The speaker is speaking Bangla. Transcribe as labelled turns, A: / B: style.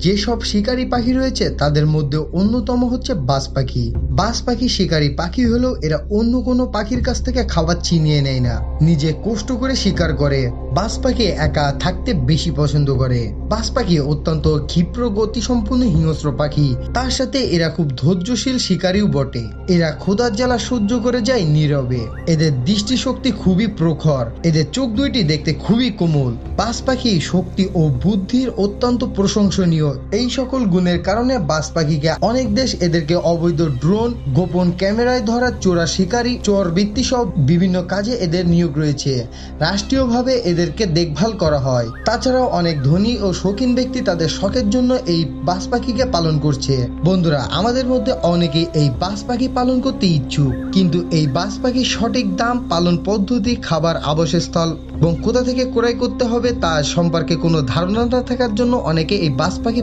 A: যেসব শিকারী পাখি রয়েছে তাদের মধ্যে অন্যতম হচ্ছে বাজ পাখি। বাজ পাখি শিকারী পাখি হলেও এরা অন্য কোনো পাখির কাছ থেকে খাবার ছিনিয়ে নেয় না, নিজে কষ্ট করে শিকার করে। বাজ পাখি একা থাকতে বেশি পছন্দ করে। বাজ পাখি অত্যন্ত ক্ষিপ্র গতিসম্পন্ন হিংস্র পাখি, তার সাথে এরা খুব ধৈর্যশীল শিকারীও বটে। এরা ক্ষুধার জ্বালা সহ্য করে যায় নীরবে। এদের দৃষ্টিশক্তি খুবই প্রখর, এদের চোখ দুইটি দেখতে খুবই কোমল। বাজ পাখি শক্তি ও বুদ্ধির অত্যন্ত প্রশংসনীয়। এই সকল গুণের কারণে বাজ পাখিকে অনেক দেশ এদেরকে অবৈধ ড্রোন, গোপন ক্যামেরায় ধরা চোরা শিকারী, চোরবৃত্তি সব বিভিন্ন কাজে এদের নিয়োগ রয়েছে। রাষ্ট্রীয়ভাবে এদেরকে দেখভাল করা হয়। তাছাড়াও অনেক ধনী ও শৌখিন ব্যক্তি তাদের শখের জন্য এই বাজ পাখিকে পালন করছে। বন্ধুরা, আমাদের মধ্যে অনেকেই এই বাজ পাখি পালন করতে ইচ্ছুক, কিন্তু এই বাজ পাখির সঠিক দাম, পালন পদ্ধতি, খাবার, আবাসস্থল এবং কোথা থেকে ক্রয় করতে হবে তা সম্পর্কে কোনো ধারণা না থাকার জন্য অনেকে এই বাজ পাখি